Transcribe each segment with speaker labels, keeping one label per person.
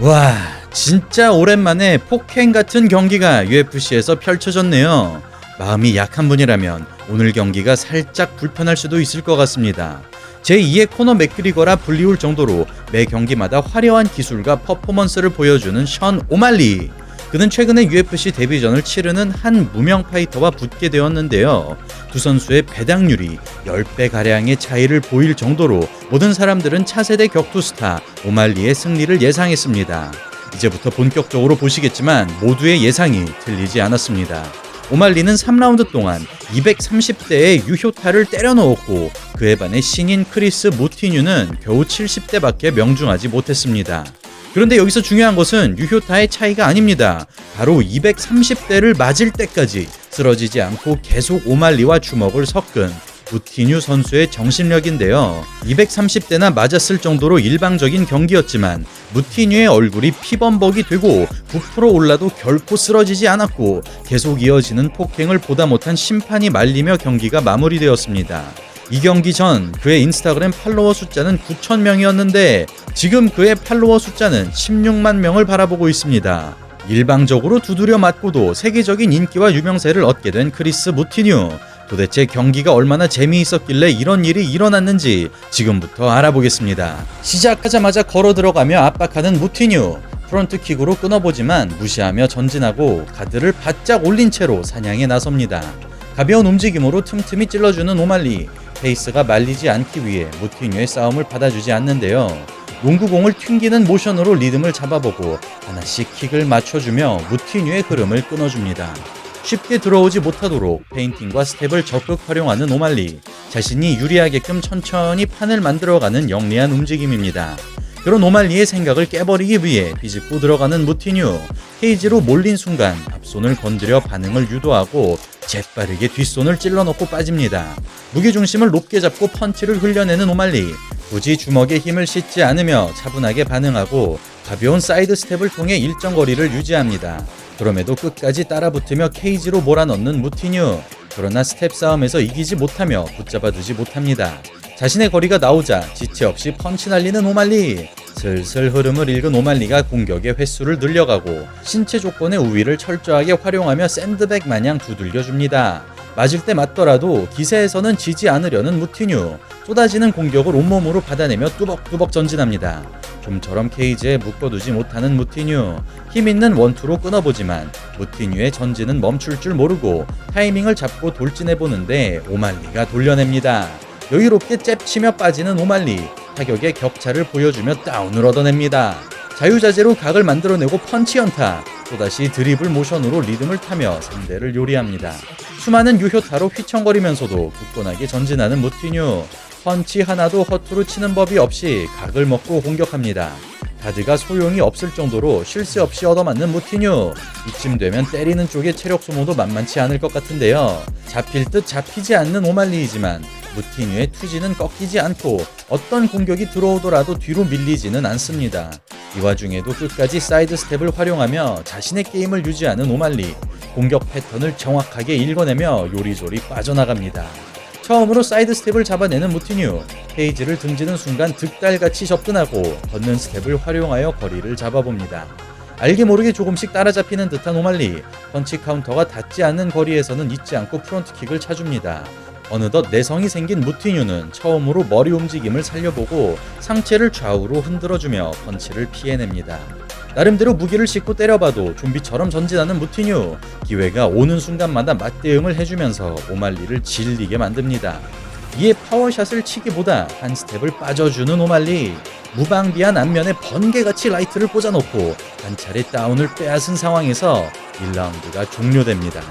Speaker 1: 와, 진짜 오랜만에 폭행 같은 경기가 UFC에서 펼쳐졌네요. 마음이 약한 분이라면 오늘 경기가 살짝 불편할 수도 있을 것 같습니다. 제2의 코너 맥그리거라 불리울 정도로 매 경기마다 화려한 기술과 퍼포먼스를 보여주는 션 오말리. 그는 최근에 UFC 데뷔전을 치르는 한 무명 파이터와 붙게 되었는데요. 두 선수의 배당률이 10배가량의 차이를 보일 정도로 모든 사람들은 차세대 격투 스타 오말리의 승리를 예상했습니다. 이제부터 본격적으로 보시겠지만 모두의 예상이 틀리지 않았습니다. 오말리는 3라운드 동안 230대의 유효타를 때려 넣었고 그에 반해 신인 크리스 무티뉴는 겨우 70대밖에 명중하지 못했습니다. 그런데 여기서 중요한 것은 유효타의 차이가 아닙니다. 바로 230대를 맞을 때까지 쓰러지지 않고 계속 오말리와 주먹을 섞은 무티뉴 선수의 정신력인데요. 230대나 맞았을 정도로 일방적인 경기였지만 무티뉴의 얼굴이 피범벅이 되고 부풀어 올라도 결코 쓰러지지 않았고 계속 이어지는 폭행을 보다 못한 심판이 말리며 경기가 마무리되었습니다. 이 경기 전 그의 인스타그램 팔로워 숫자는 9,000명이었는데 지금 그의 팔로워 숫자는 16만 명을 바라보고 있습니다. 일방적으로 두드려 맞고도 세계적인 인기와 유명세를 얻게 된 크리스 무티뉴. 도대체 경기가 얼마나 재미있었길래 이런 일이 일어났는지 지금부터 알아보겠습니다. 시작하자마자 걸어 들어가며 압박하는 무티뉴. 프론트킥으로 끊어보지만 무시하며 전진하고 가드를 바짝 올린 채로 사냥에 나섭니다. 가벼운 움직임으로 틈틈이 찔러주는 오말리. 페이스가 말리지 않기 위해 무티뉴의 싸움을 받아주지 않는데요. 농구공을 튕기는 모션으로 리듬을 잡아보고 하나씩 킥을 맞춰주며 무티뉴의 흐름을 끊어줍니다. 쉽게 들어오지 못하도록 페인팅과 스텝을 적극 활용하는 오말리. 자신이 유리하게끔 천천히 판을 만들어가는 영리한 움직임입니다. 그런 오말리의 생각을 깨버리기 위해 비집고 들어가는 무티뉴. 케이지로 몰린 순간 앞손을 건드려 반응을 유도하고 재빠르게 뒷손을 찔러넣고 빠집니다. 무게중심을 높게 잡고 펀치를 흘려내는 오말리. 굳이 주먹에 힘을 싣지 않으며 차분하게 반응하고 가벼운 사이드 스텝을 통해 일정 거리를 유지합니다. 그럼에도 끝까지 따라붙으며 케이지로 몰아넣는 무티뉴. 그러나 스텝 싸움에서 이기지 못하며 붙잡아두지 못합니다. 자신의 거리가 나오자 지체 없이 펀치 날리는 오말리. 슬슬 흐름을 읽은 오말리가 공격의 횟수를 늘려가고 신체 조건의 우위를 철저하게 활용하며 샌드백 마냥 두들겨줍니다. 맞을 때 맞더라도 기세에서는 지지 않으려는 무티뉴. 쏟아지는 공격을 온몸으로 받아내며 뚜벅뚜벅 전진합니다. 좀처럼 케이지에 묶어두지 못하는 무티뉴. 힘있는 원투로 끊어보지만 무티뉴의 전진은 멈출 줄 모르고 타이밍을 잡고 돌진해보는데 오말리가 돌려냅니다. 여유롭게 잽치며 빠지는 오말리. 타격의 격차를 보여주며 다운을 얻어냅니다. 자유자재로 각을 만들어내고 펀치 연타. 또다시 드리블 모션으로 리듬을 타며 상대를 요리합니다. 수많은 유효타로 휘청거리면서도 굳건하게 전진하는 무티뉴. 펀치 하나도 허투루 치는 법이 없이 각을 먹고 공격합니다. 가드가 소용이 없을 정도로 쉴 새 없이 얻어맞는 무티뉴. 이쯤 되면 때리는 쪽의 체력 소모도 만만치 않을 것 같은데요. 잡힐 듯 잡히지 않는 오말리이지만 무티뉴의 투지는 꺾이지 않고 어떤 공격이 들어오더라도 뒤로 밀리지는 않습니다. 이 와중에도 끝까지 사이드 스텝을 활용하며 자신의 게임을 유지하는 오말리. 공격 패턴을 정확하게 읽어내며 요리조리 빠져나갑니다. 처음으로 사이드 스텝을 잡아내는 무티뉴. 페이지를 등지는 순간 득달같이 접근하고 걷는 스텝을 활용하여 거리를 잡아봅니다. 알게 모르게 조금씩 따라잡히는 듯한 오말리. 펀치 카운터가 닿지 않는 거리에서는 잊지 않고 프론트킥을 차줍니다. 어느덧 내성이 생긴 무티뉴는 처음으로 머리 움직임을 살려보고 상체를 좌우로 흔들어주며 펀치를 피해냅니다. 나름대로 무기를 싣고 때려봐도 좀비처럼 전진하는 무티뉴. 기회가 오는 순간마다 맞대응을 해주면서 오말리를 질리게 만듭니다. 이에 파워샷을 치기보다 한 스텝을 빠져주는 오말리. 무방비한 안면에 번개같이 라이트를 꽂아놓고 한 차례 다운을 빼앗은 상황에서 1라운드가 종료됩니다.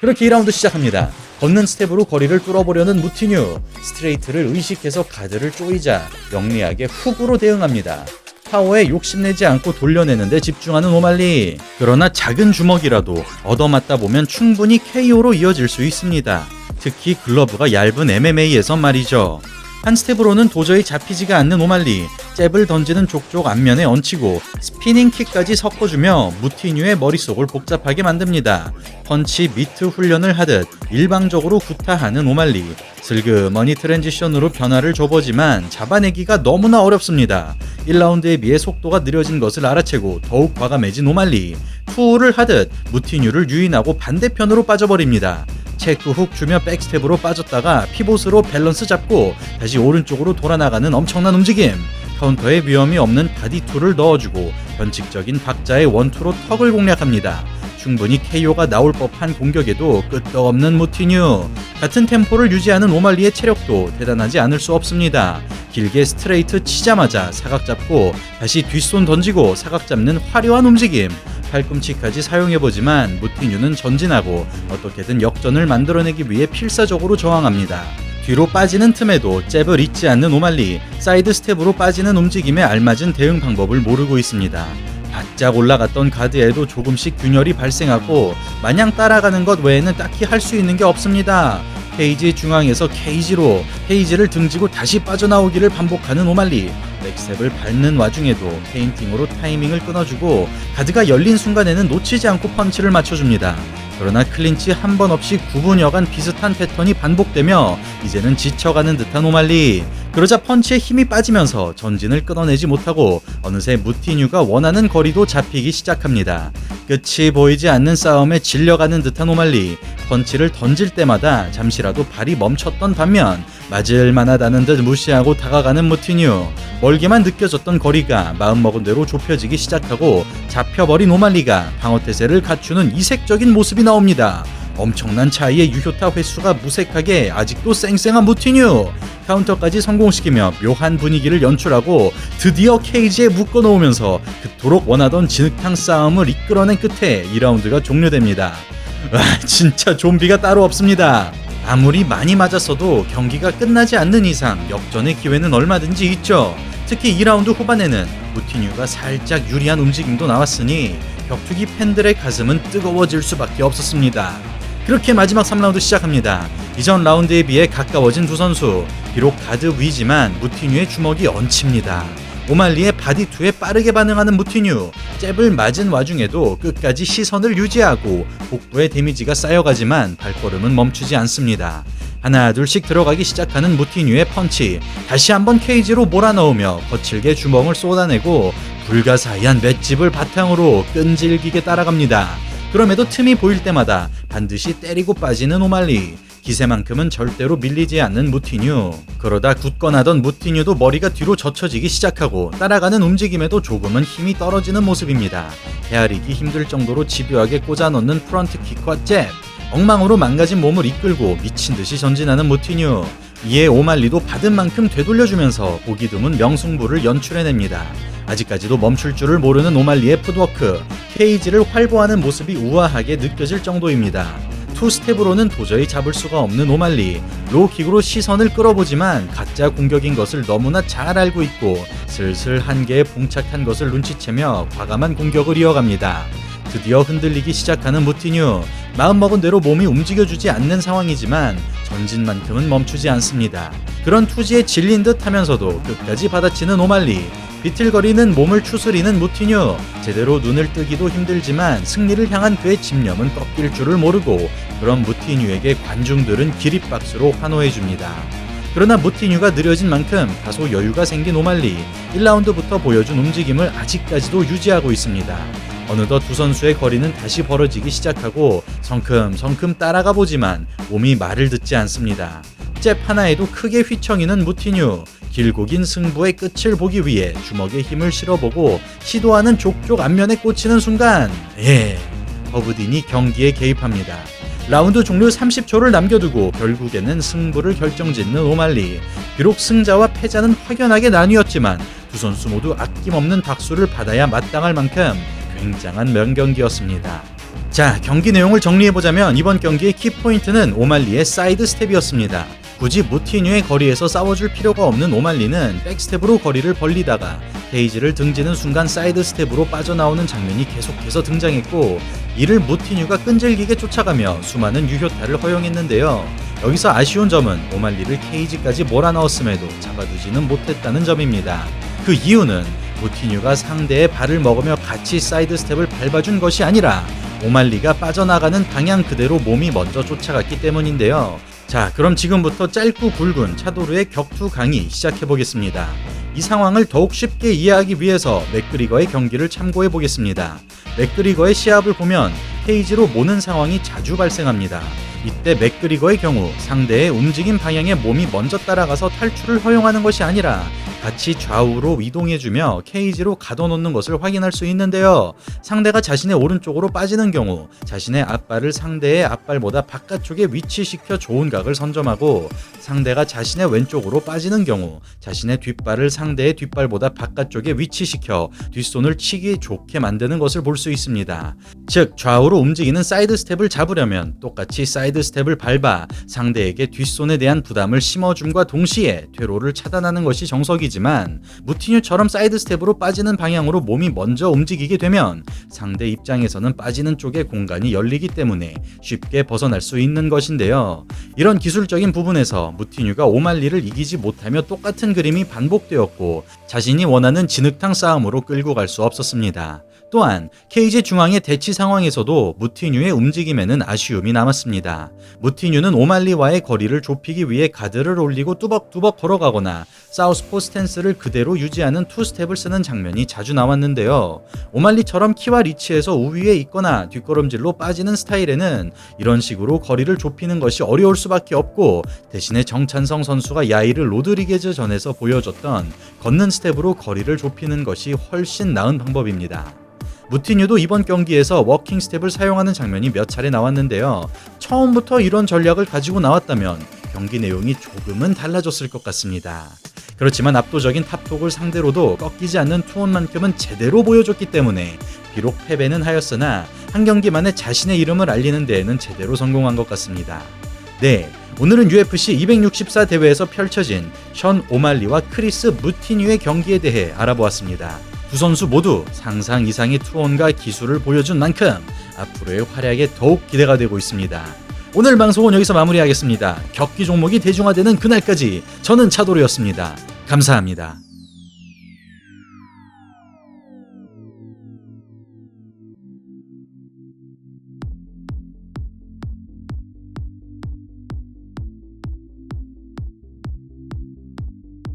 Speaker 1: 그렇게 2라운드 시작합니다. 걷는 스텝으로 거리를 뚫어보려는 무티뉴. 스트레이트를 의식해서 가드를 쪼이자 영리하게 훅으로 대응합니다. 파워에 욕심내지 않고 돌려내는데 집중하는 오말리. 그러나 작은 주먹이라도 얻어맞다 보면 충분히 KO로 이어질 수 있습니다. 특히 글러브가 얇은 MMA에선 말이죠. 한 스텝으로는 도저히 잡히지가 않는 오말리, 잽을 던지는 족족 앞면에 얹히고 스피닝 킥까지 섞어주며 무티뉴의 머릿속을 복잡하게 만듭니다. 펀치 미트 훈련을 하듯 일방적으로 구타하는 오말리, 슬그머니 트랜지션으로 변화를 줘보지만 잡아내기가 너무나 어렵습니다. 1라운드에 비해 속도가 느려진 것을 알아채고 더욱 과감해진 오말리, 투호를 하듯 무티뉴를 유인하고 반대편으로 빠져버립니다. 체크훅 주며 백스텝으로 빠졌다가 피봇으로 밸런스 잡고 다시 오른쪽으로 돌아나가는 엄청난 움직임, 카운터에 위험이 없는 바디2를 넣어주고 변칙적인 박자의 원투로 턱을 공략합니다. 충분히 KO가 나올 법한 공격에도 끄떡없는 무티뉴, 같은 템포를 유지하는 오말리의 체력도 대단하지 않을 수 없습니다. 길게 스트레이트 치자마자 사각 잡고 다시 뒷손 던지고 사각 잡는 화려한 움직임, 팔꿈치까지 사용해보지만 무티뉴는 전진하고 어떻게든 역전을 만들어내기 위해 필사적으로 저항합니다. 뒤로 빠지는 틈에도 잽을 잊지 않는 오말리, 사이드 스텝으로 빠지는 움직임에 알맞은 대응 방법을 모르고 있습니다. 바짝 올라갔던 가드에도 조금씩 균열이 발생하고 마냥 따라가는 것 외에는 딱히 할 수 있는 게 없습니다. 케이지 중앙에서 케이지를 등지고 다시 빠져나오기를 반복하는 오말리, 백스텝을 밟는 와중에도 페인팅으로 타이밍을 끊어주고 가드가 열린 순간에는 놓치지 않고 펀치를 맞춰줍니다. 그러나 클린치 한 번 없이 9분여간 비슷한 패턴이 반복되며 이제는 지쳐가는 듯한 오말리, 그러자 펀치에 힘이 빠지면서 전진을 끊어내지 못하고 어느새 무티뉴가 원하는 거리도 잡히기 시작합니다. 끝이 보이지 않는 싸움에 질려가는 듯한 오말리, 펀치를 던질 때마다 잠시라도 발이 멈췄던 반면 맞을 만하다는 듯 무시하고 다가가는 무티뉴, 멀게만 느껴졌던 거리가 마음먹은 대로 좁혀지기 시작하고 잡혀버린 오말리가 방어태세를 갖추는 이색적인 모습이 나옵니다. 엄청난 차이의 유효타 횟수가 무색하게 아직도 쌩쌩한 무티뉴, 카운터까지 성공시키며 묘한 분위기를 연출하고 드디어 케이지에 묶어놓으면서 그토록 원하던 진흙탕 싸움을 이끌어낸 끝에 2라운드가 종료됩니다. 와, 진짜 좀비가 따로 없습니다. 아무리 많이 맞았어도 경기가 끝나지 않는 이상 역전의 기회는 얼마든지 있죠. 특히 2라운드 후반에는 무티뉴가 살짝 유리한 움직임도 나왔으니 격투기 팬들의 가슴은 뜨거워질 수밖에 없었습니다. 그렇게 마지막 3라운드 시작합니다. 이전 라운드에 비해 가까워진 두 선수, 비록 가드 위지만 무티뉴의 주먹이 얹힙니다. 오말리의 바디2에 빠르게 반응하는 무티뉴, 잽을 맞은 와중에도 끝까지 시선을 유지하고 복부에 데미지가 쌓여가지만 발걸음은 멈추지 않습니다. 하나 둘씩 들어가기 시작하는 무티뉴의 펀치, 다시 한번 케이지로 몰아넣으며 거칠게 주먹을 쏟아내고 불가사의한 맷집을 바탕으로 끈질기게 따라갑니다. 그럼에도 틈이 보일 때마다 반드시 때리고 빠지는 오말리, 기세만큼은 절대로 밀리지 않는 무티뉴. 그러다 굳건하던 무티뉴도 머리가 뒤로 젖혀지기 시작하고 따라가는 움직임에도 조금은 힘이 떨어지는 모습입니다. 헤아리기 힘들 정도로 집요하게 꽂아넣는 프런트 킥과 잽, 엉망으로 망가진 몸을 이끌고 미친듯이 전진하는 무티뉴. 이에 오말리도 받은 만큼 되돌려주면서 보기 드문 명승부를 연출해냅니다. 아직까지도 멈출 줄을 모르는 오말리의 풋워크, 케이지를 활보하는 모습이 우아하게 느껴질 정도입니다. 투스텝으로는 도저히 잡을 수가 없는 오말리, 로우킥으로 시선을 끌어보지만 가짜 공격인 것을 너무나 잘 알고 있고 슬슬 한계에 봉착한 것을 눈치채며 과감한 공격을 이어갑니다. 드디어 흔들리기 시작하는 무티뉴, 마음먹은 대로 몸이 움직여주지 않는 상황이지만 전진만큼은 멈추지 않습니다. 그런 투지에 질린 듯 하면서도 끝까지 받아치는 오말리, 비틀거리는 몸을 추스리는 무티뉴, 제대로 눈을 뜨기도 힘들지만 승리를 향한 그의 집념은 꺾일 줄을 모르고 그런 무티뉴에게 관중들은 기립박수로 환호해줍니다. 그러나 무티뉴가 느려진 만큼 다소 여유가 생긴 오말리, 1라운드부터 보여준 움직임을 아직까지도 유지하고 있습니다. 어느덧 두 선수의 거리는 다시 벌어지기 시작하고 성큼성큼 따라가 보지만 몸이 말을 듣지 않습니다. 잽 하나에도 크게 휘청이는 무티뉴, 길고 긴 승부의 끝을 보기 위해 주먹에 힘을 실어보고 시도하는 족족 앞면에 꽂히는 순간, 허브딘이 경기에 개입합니다. 라운드 종료 30초를 남겨두고 결국에는 승부를 결정짓는 오말리. 비록 승자와 패자는 확연하게 나뉘었지만 두 선수 모두 아낌없는 박수를 받아야 마땅할 만큼 굉장한 명경기였습니다. 자, 경기 내용을 정리해보자면 이번 경기의 키포인트는 오말리의 사이드 스텝이었습니다. 굳이 무티뉴의 거리에서 싸워줄 필요가 없는 오말리는 백스텝으로 거리를 벌리다가 케이지를 등지는 순간 사이드 스텝으로 빠져나오는 장면이 계속해서 등장했고, 이를 무티뉴가 끈질기게 쫓아가며 수많은 유효타를 허용했는데요. 여기서 아쉬운 점은 오말리를 케이지까지 몰아넣었음에도 잡아두지는 못했다는 점입니다. 그 이유는 무티뉴가 상대의 발을 먹으며 같이 사이드 스텝을 밟아준 것이 아니라 오말리가 빠져나가는 방향 그대로 몸이 먼저 쫓아갔기 때문인데요. 자, 그럼 지금부터 짧고 굵은 차도르의 격투 강의 시작해보겠습니다. 이 상황을 더욱 쉽게 이해하기 위해서 맥그리거의 경기를 참고해 보겠습니다. 맥그리거의 시합을 보면 케이지로 모는 상황이 자주 발생합니다. 이때 맥그리거의 경우 상대의 움직임 방향에 몸이 먼저 따라가서 탈출을 허용하는 것이 아니라 같이 좌우로 이동해주며 케이지로 가둬놓는 것을 확인할 수 있는데요. 상대가 자신의 오른쪽으로 빠지는 경우 자신의 앞발을 상대의 앞발보다 바깥쪽에 위치시켜 좋은 각을 선점하고, 상대가 자신의 왼쪽으로 빠지는 경우 자신의 뒷발을 상대의 뒷발보다 바깥쪽에 위치시켜 뒷손을 치기 좋게 만드는 것을 볼 수 있습니다. 즉, 좌우로 움직이는 사이드 스텝을 잡으려면 똑같이 사이드 스텝을 밟아 상대에게 뒷손에 대한 부담을 심어줌과 동시에 퇴로를 차단하는 것이 정석이지만, 무티뉴처럼 사이드 스텝으로 빠지는 방향으로 몸이 먼저 움직이게 되면 상대 입장에서는 빠지는 쪽에 공간이 열리기 때문에 쉽게 벗어날 수 있는 것인데요. 이런 기술적인 부분에서 무티뉴가 오말리를 이기지 못하며 똑같은 그림이 반복되었고 자신이 원하는 진흙탕 싸움으로 끌고 갈 수 없었습니다. 또한 케이지 중앙의 대치 상황에서도 무티뉴의 움직임에는 아쉬움이 남았습니다. 무티뉴는 오말리와의 거리를 좁히기 위해 가드를 올리고 뚜벅뚜벅 걸어가거나 사우스포 스탠스를 그대로 유지하는 투스텝을 쓰는 장면이 자주 나왔는데요. 오말리처럼 키와 리치에서 우위에 있거나 뒷걸음질로 빠지는 스타일에는 이런 식으로 거리를 좁히는 것이 어려울 수밖에 없고, 대신에 정찬성 선수가 야이르 로드리게즈 전에서 보여줬던 걷는 스텝으로 거리를 좁히는 것이 훨씬 나은 방법입니다. 무티뉴도 이번 경기에서 워킹 스텝을 사용하는 장면이 몇 차례 나왔는데요. 처음부터 이런 전략을 가지고 나왔다면 경기 내용이 조금은 달라졌을 것 같습니다. 그렇지만 압도적인 탑톡을 상대로도 꺾이지 않는 투혼만큼은 제대로 보여줬기 때문에 비록 패배는 하였으나 한 경기만에 자신의 이름을 알리는 데에는 제대로 성공한 것 같습니다. 네, 오늘은 UFC 264 대회에서 펼쳐진 션 오말리와 크리스 무티뉴의 경기에 대해 알아보았습니다. 두 선수 모두 상상 이상의 투혼과 기술을 보여준 만큼 앞으로의 활약에 더욱 기대가 되고 있습니다. 오늘 방송은 여기서 마무리하겠습니다. 격기 종목이 대중화되는 그날까지 저는 차도르였습니다. 감사합니다.